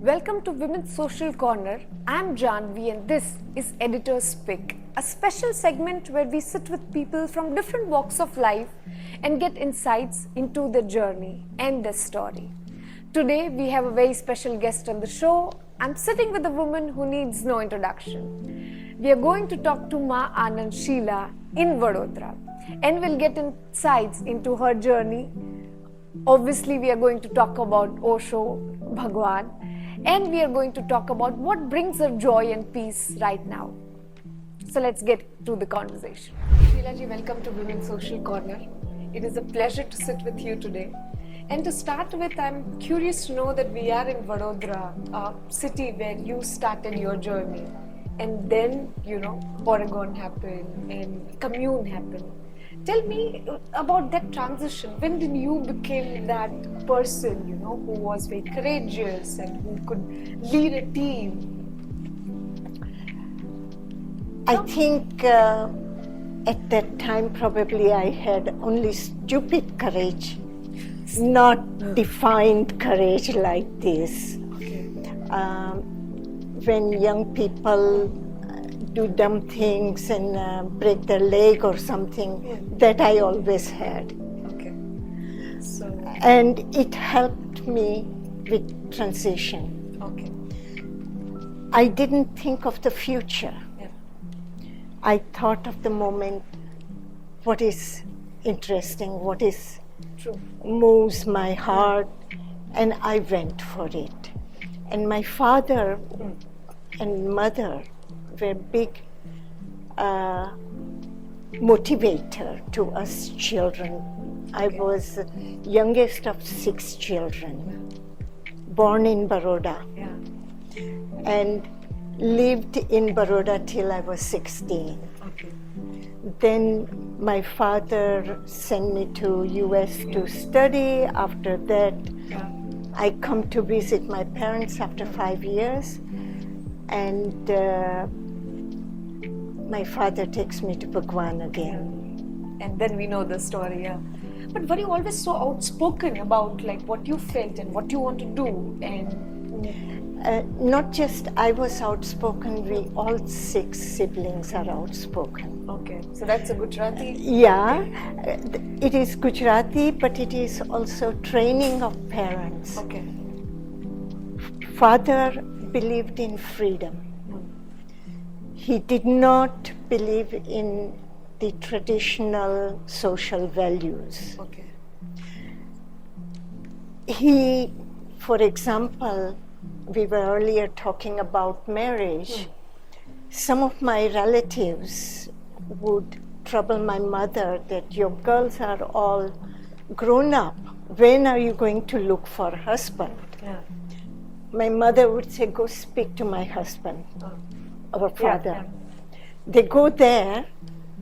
Welcome to Women's Social Corner. I'm Janvi and this is Editor's Pick, a special segment where we sit with people from different walks of life and get insights into their journey and their story. Today we have a very special guest on the show. I'm sitting with a woman who needs no introduction. We are going to talk to Ma Anad Sheela in Vadodara and we'll get insights into her journey. Obviously we are going to talk about Osho, Bhagwaan, and we are going to talk about what brings her joy and peace right now. So let's get to the conversation. Sheela ji, welcome to Women's Social Corner. It is a pleasure to sit with you today. And to start with, I'm curious to know that we are in Vadodara, a city where you started your journey. And then, Oregon happened and commune happened. Tell me about that transition. When did you become that person, who was very courageous and who could lead a team? I think at that time probably I had only stupid courage, not defined courage like this. Okay. When young people do dumb things and break their leg or something, that I always had. Okay. So. And it helped me with transition. Okay. I didn't think of the future. Yeah. I thought of the moment, what is interesting, what is True. moves my heart, and I went for it. And my father and mother were big motivator to us children. I was youngest of 6 children, born in Baroda, Yeah. and lived in Baroda till I was 16. Okay. Then my father sent me to US to study. After that, Yeah. I come to visit my parents after 5 years, and my father takes me to Bhagwaan again. And then we know the story, yeah. But were you always so outspoken about what you felt and what you want to do? And Not just I was outspoken, we all 6 siblings are outspoken. okay, so that's a Gujarati. Yeah, it is Gujarati, but it is also training of parents. Okay. Father believed in freedom. He did not believe in the traditional social values. Okay. He, for example, we were earlier talking about marriage. Some of my relatives would trouble my mother that your girls are all grown up. When are you going to look for a husband? Yeah. My mother would say, go speak to my husband, our father. Yeah. They go there,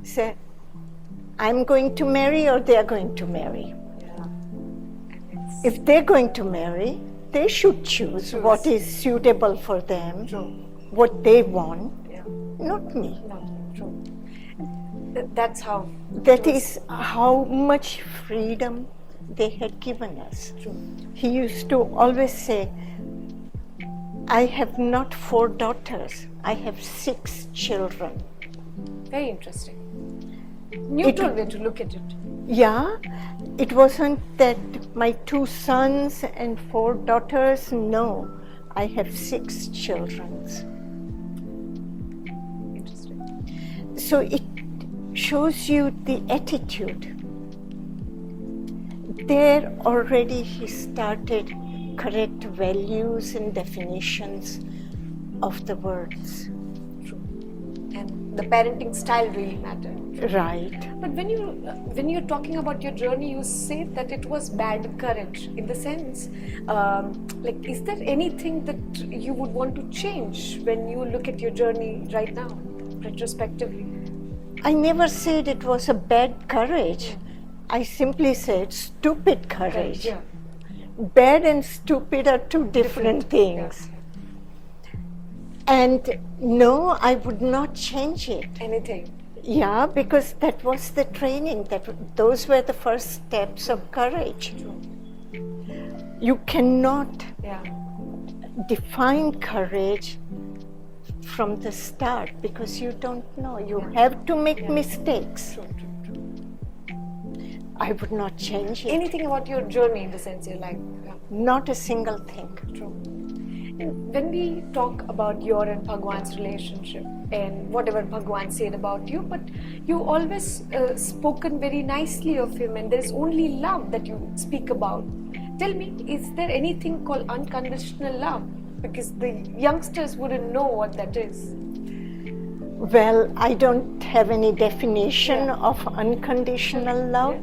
say, I'm going to marry or they're going to marry. Yeah. If they're going to marry, they should choose what is suitable for them, True. what they want, Yeah. not me. No, true. That's how. That is how much freedom they had given us. True. He used to always say, I have not 4 daughters, I have 6 children. Very interesting. Neutral way to look at it. Yeah, it wasn't that my 2 sons and 4 daughters, no, I have 6 children. Interesting. So it shows you the attitude. There already he started correct values and definitions of the words. True. And the parenting style really mattered. Right. But when you're talking about your journey, you say that it was bad courage. In the sense, is there anything that you would want to change when you look at your journey right now, retrospectively? I never said it was a bad courage. I simply said stupid courage. Yeah. Bad and stupid are 2 different things. Yeah. And no, I would not change it. Anything. Yeah, because that was the training. Those were the first steps of courage. True. You cannot Yeah. define courage from the start, because you don't know. You have to make mistakes. True. I would not change it. Anything about your journey in the sense your life? Yeah. Not a single thing. True. And when we talk about your and Bhagwan's relationship and whatever Bhagwan said about you, but you always spoken very nicely of him, and there is only love that you speak about. Tell me, is there anything called unconditional love? Because the youngsters wouldn't know what that is. Well, I don't have any definition of unconditional love.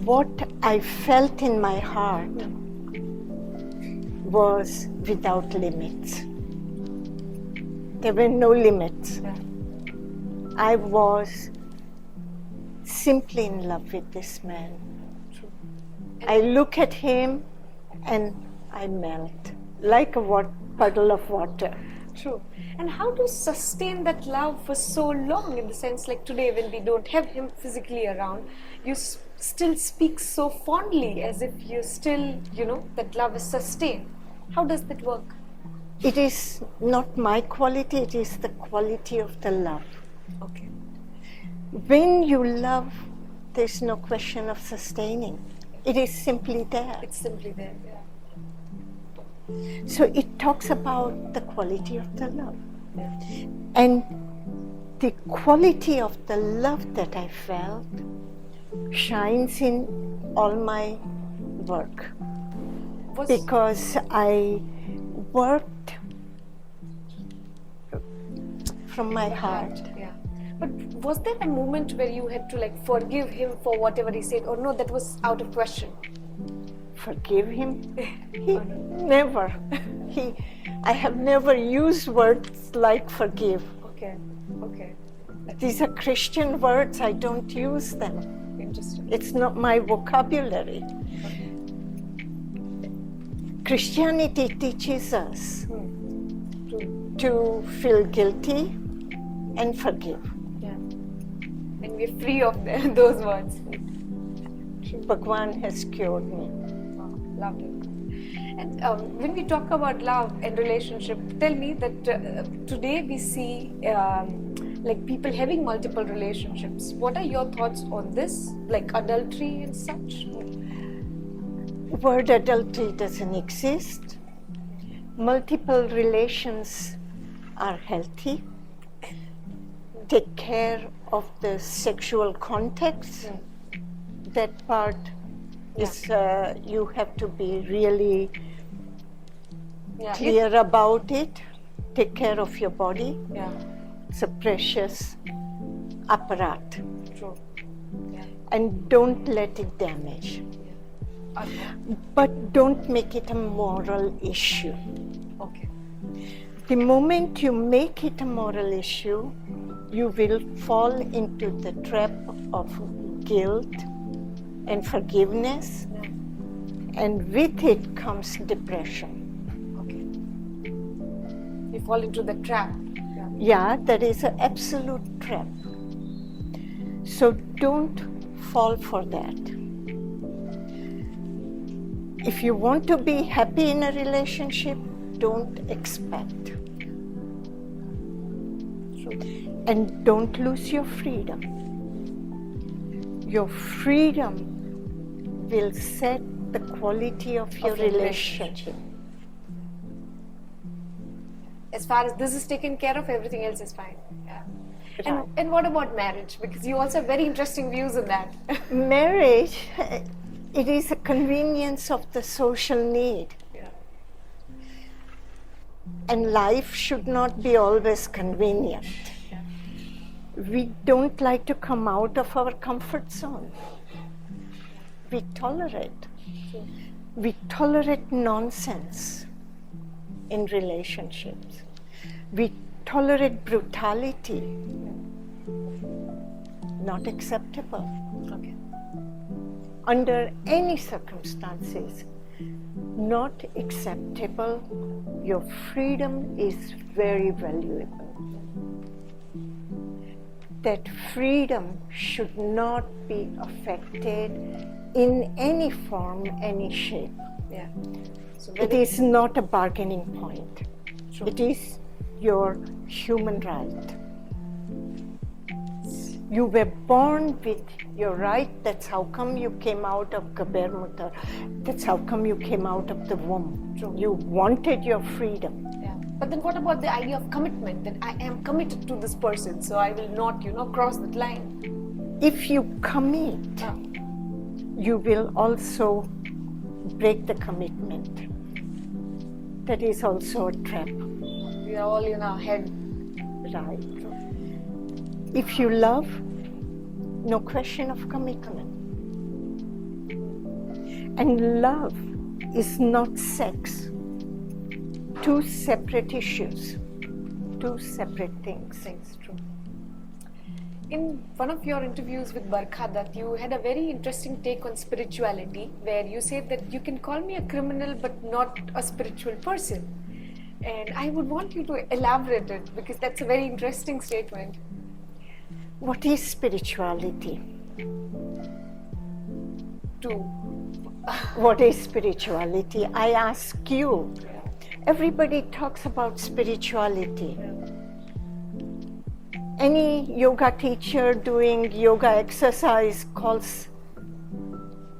What I felt in my heart was without limits. There were no limits. I was simply in love with this man. I look at him and I melt like a puddle of water. True. And how to sustain that love for so long, in the sense like today when we don't have him physically around, you still speak so fondly as if you still, that love is sustained. How does that work? It is not my quality, it is the quality of the love. Okay. When you love, there's no question of sustaining. It is simply there. It's simply there. Yeah. So it talks about the quality of the love. Yeah. And the quality of the love that I felt shines in all my work. Because I worked from my heart. Yeah. But was there a moment where you had to forgive him for whatever he said, or no, that was out of question? Forgive him? Never. I have never used words like forgive. Okay. These are Christian words, I don't use them. Interesting. It's not my vocabulary. Okay. Christianity teaches us to feel guilty and forgive. Yeah. And we're free of those words. Bhagwaan has cured me. Loved it. And when we talk about love and relationship, tell me that today we see people having multiple relationships. What are your thoughts on this, like adultery and such? Word adultery doesn't exist. Multiple relations are healthy. Take care of the sexual context. That part is you have to be really clear about it. Take care of your body. Yeah. It's a precious apparat. True. Yeah. And don't let it damage. But don't make it a moral issue. Okay. The moment you make it a moral issue, you will fall into the trap of guilt and forgiveness, and with it comes depression. Okay. You fall into the trap. Yeah, that is an absolute trap. So don't fall for that. If you want to be happy in a relationship, don't expect. And don't lose your freedom. Your freedom will set the quality of your relationship. As far as this is taken care of, everything else is fine. Yeah. Right. And what about marriage? Because you also have very interesting views on that. Marriage, it is a convenience of the social need. Yeah. And life should not be always convenient. Yeah. We don't like to come out of our comfort zone. We tolerate. We tolerate nonsense in relationships. We tolerate brutality. Not acceptable. Okay. Under any circumstances, not acceptable. Your freedom is very valuable. That freedom should not be affected in any form, any shape. Yeah. So It is not a bargaining point. True. It is your human right. You were born with your right. That's how come you came out of Gaber Mutter. That's how come you came out of the womb. True. You wanted your freedom. Yeah. But then what about the idea of commitment? That I am committed to this person, so I will not, cross that line. If you commit, you will also break the commitment. That is also a trap. We are all in our head. Right. If you love, no question of commitment. And love is not sex. Two separate issues, two separate things. True. In one of your interviews with Barkha, you had a very interesting take on spirituality, where you said that you can call me a criminal but not a spiritual person. And I would want you to elaborate it, because that's a very interesting statement. What is spirituality? What is spirituality? I ask you. Everybody talks about spirituality. Any yoga teacher doing yoga exercise calls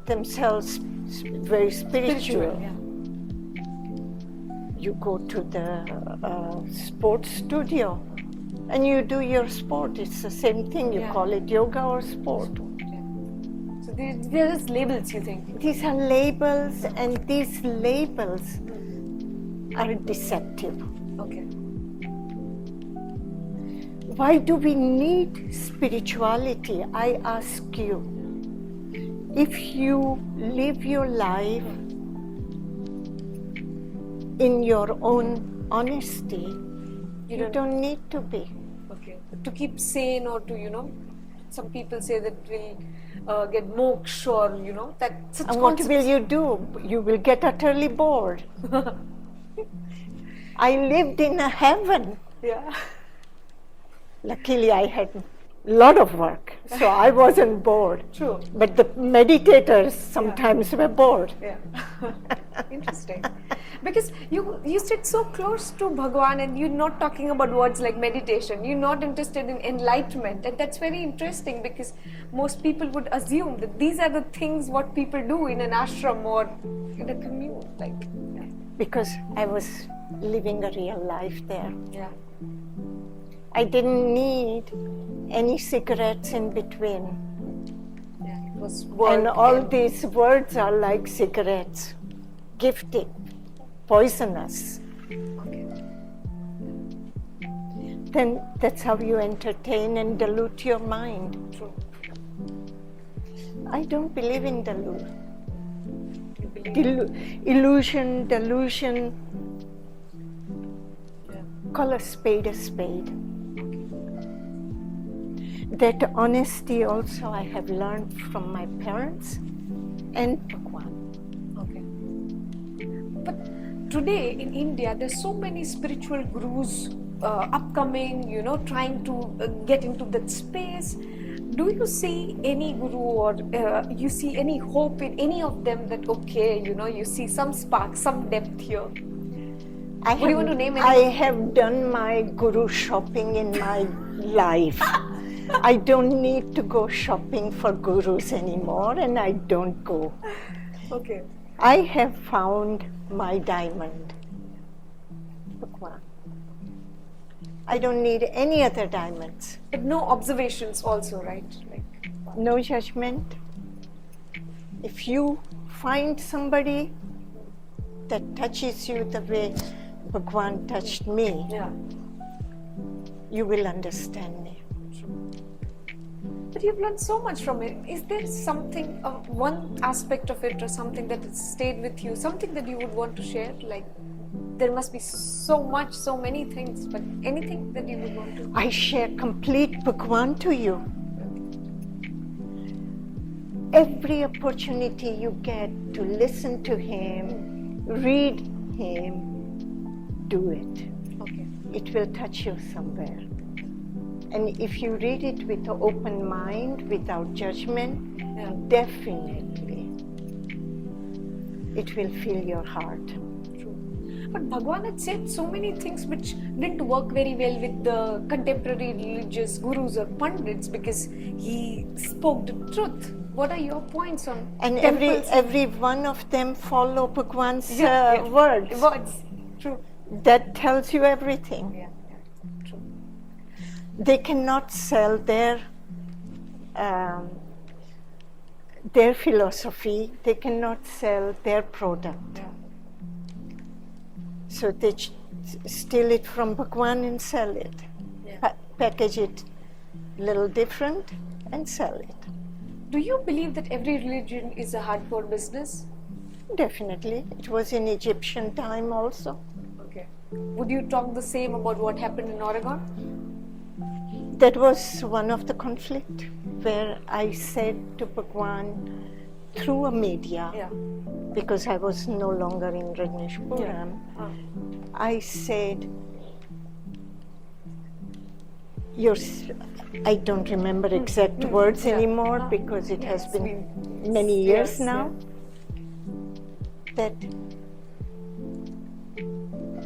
themselves very spiritual. You go to the sports studio and you do your sport. It's the same thing. You call it yoga or sport. So there is labels, you think? These are labels, and these labels are deceptive. Okay. Why do we need spirituality? I ask you. If you live your life in your own honesty, you don't need to be. Okay. To keep sane, or to, some people say that we'll get moksha, or, that such And what will you do? You will get utterly bored. I lived in a heaven. Yeah. Luckily, I had a lot of work, so I wasn't bored. True. But the meditators sometimes were bored. Yeah. Interesting. Because you sit so close to Bhagwaan, and you're not talking about words like meditation. You're not interested in enlightenment. And that's very interesting, because most people would assume that these are the things what people do in an ashram or in a commune. Because I was living a real life there. Yeah. I didn't need any cigarettes in between. Yeah. It was work. And all these words are like cigarettes. Gifted, poisonous. Okay. Then that's how you entertain and dilute your mind. True. I don't believe in dilute. You believe? Illusion, delusion. Yeah. Call a spade a spade. That honesty also I have learned from my parents and Bhagwaan. Okay. But today in India, there's so many spiritual gurus upcoming, trying to get into that space. Do you see any guru, or you see any hope in any of them that, you see some spark, some depth here? Would you want to name I anyone? have done my guru shopping in my life. I don't need to go shopping for gurus anymore, and I don't go. Okay. I have found my diamond. Bhagwaan. I don't need any other diamonds. But no observations also, right? No judgment. If you find somebody that touches you the way Bhagwaan touched me, Yeah. you will understand me. But you've learned so much from it. Is there something, one aspect of it, or something that has stayed with you, something that you would want to share? Like, there must be so many things, but anything that you would want to? I share complete Bhagwaan to you. Every opportunity you get to listen to him, read him, do it. Okay. It will touch you somewhere. And if you read it with an open mind, without judgment, definitely it will fill your heart. But Bhagwan had said so many things which didn't work very well with the contemporary religious gurus or pundits because he spoke the truth. What are your points on And temples? every one of them follow Bhagwan's Yeah. words. Words. True. That tells you everything. Yeah. True. They cannot sell their philosophy. They cannot sell their product. Yeah. So they steal it from Bhagwan and sell it. Yeah. Package it a little different and sell it. Do you believe that every religion is a hardcore business? Definitely. It was in Egyptian time also. Okay. Would you talk the same about what happened in Oregon? That was one of the conflict where I said to Bhagwan through a media, Yeah. because I was no longer in Rajneeshpuram, I said, I don't remember exact words anymore because it has been many years now, that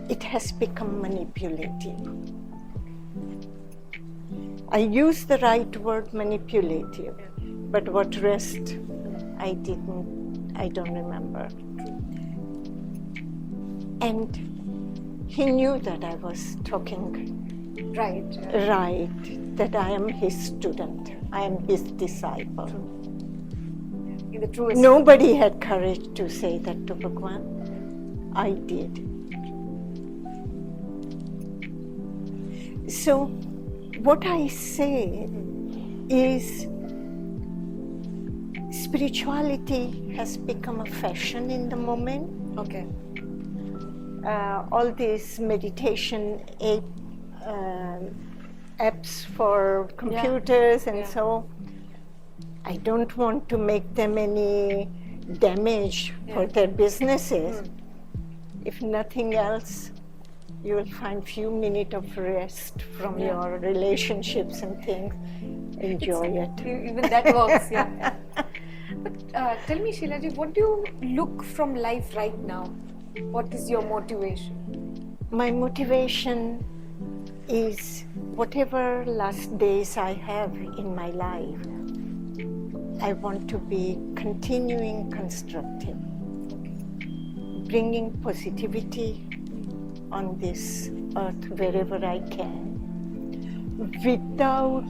it has become manipulative. I used the right word, manipulative, but what rest I don't remember. And he knew that I was talking Right. right, that I am his student, I am his disciple. In the truest. Nobody had courage to say that to Bhagwan. I did. So, what I say is spirituality has become a fashion in the moment. Okay. All these meditation apps for computers and so, I don't want to make them any damage for their businesses. If nothing else, you will find few minutes of rest from your relationships and things. Enjoy it. Even that works, yeah. But tell me, Sheila ji, what do you look from life right now? What is your motivation? My motivation is whatever last days I have in my life, I want to be continuing constructive, bringing positivity on this earth wherever I can, without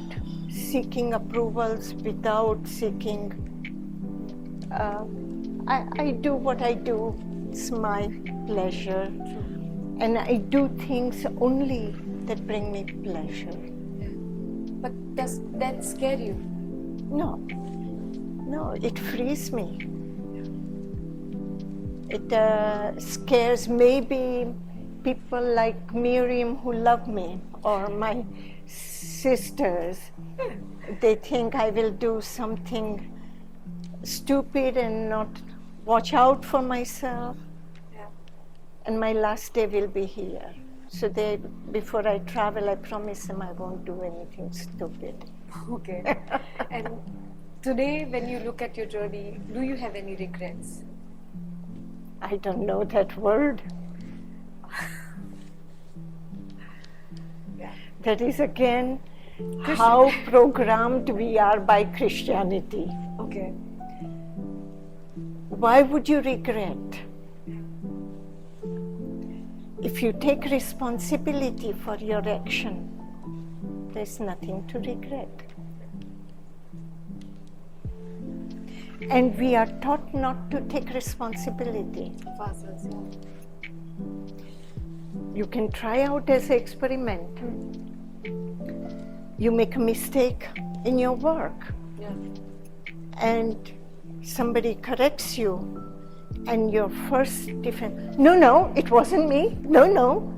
seeking approvals, without seeking, I do what I do, it's my pleasure, and I do things only that bring me pleasure. But does that scare you? No, it frees me. It scares maybe people like Miriam who love me, or my sisters. They think I will do something stupid and not watch out for myself. And my last day will be here. So before I travel, I promise them I won't do anything stupid. Okay. And today, when you look at your journey, do you have any regrets? I don't know that word. That is again how programmed we are by Christianity. Okay. Why would you regret? If you take responsibility for your action, there's nothing to regret. And we are taught not to take responsibility. You can try out as an experiment. You make a mistake in your work, and somebody corrects you, and your first defense, no, it wasn't me, no.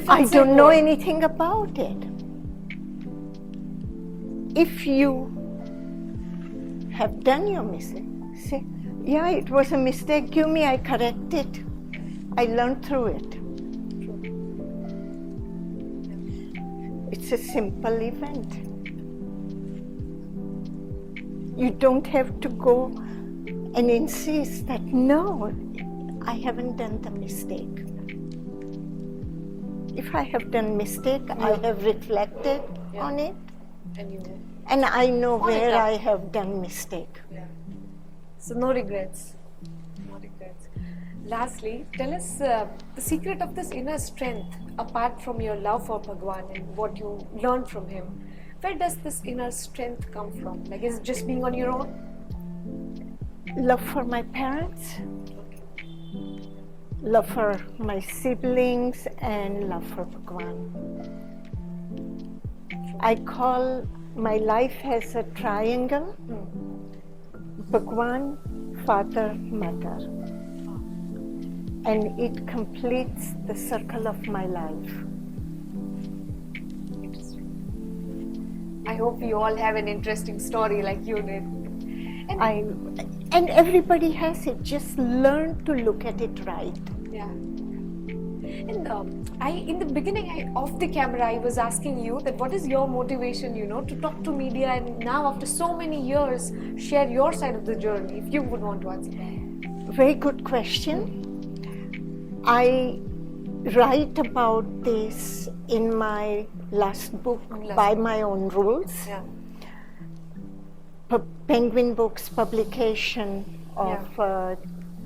I don't know anything about it. If you have done your mistake, say, yeah, it was a mistake, give me, I correct it. I learned through it. It's a simple event. You don't have to go and insist that, no, I haven't done the mistake. If I have done mistake, I have reflected on it, and I know where I have done mistake. So no regrets. No regrets. Lastly, tell us the secret of this inner strength, apart from your love for Bhagwaan and what you learned from him. Where does this inner strength come from? Like, is it just being on your own? Love for my parents, love for my siblings, and love for Bhagwaan. I call my life as a triangle: Bhagwaan, Father, Mother. And it completes the circle of my life. I hope we all have an interesting story like you did. And everybody has it. Just learn to look at it right. Yeah. And in the beginning, off the camera, I was asking you that what is your motivation, to talk to media, and now after so many years, share your side of the journey, if you would want to answer that. Very good question. I write about this in my last book, By My Own Rules. Yeah. Penguin Books publication of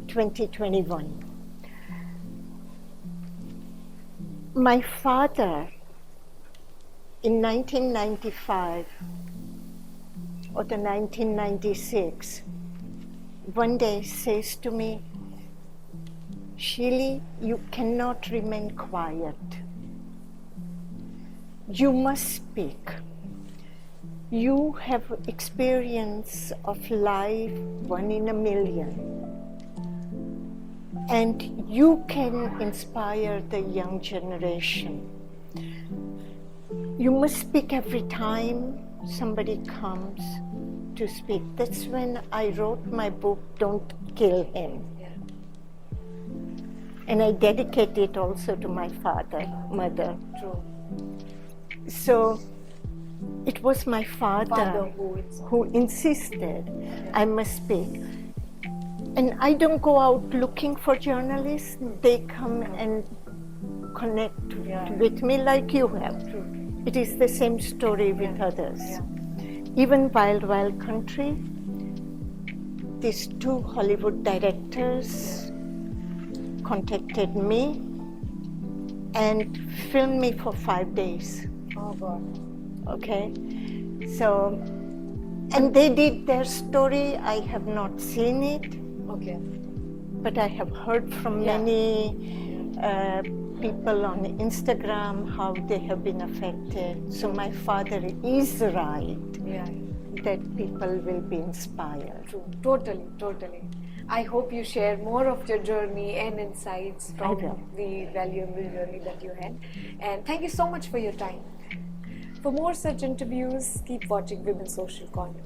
2021. My father, in 1995 or the 1996, one day says to me, "Sheila, you cannot remain quiet. You must speak. You have experience of life 1 in a million, and you can inspire the young generation. You must speak every time somebody comes to speak." That's when I wrote my book, Don't Kill Him. And I dedicate it also to my mother. True. So it was my father who insisted I must speak. And I don't go out looking for journalists. They come and connect with me like you have. It is the same story with others. Even Wild Wild Country, these 2 Hollywood directors contacted me and filmed me for 5 days. Oh God. Okay, so, and they did their story. I have not seen it. Okay. But I have heard from many people on Instagram how they have been affected. So my father is right that people will be inspired. True. Totally. I hope you share more of your journey and insights from the valuable journey that you had. And thank you so much for your time. For more such interviews, keep watching Women's Social Corner.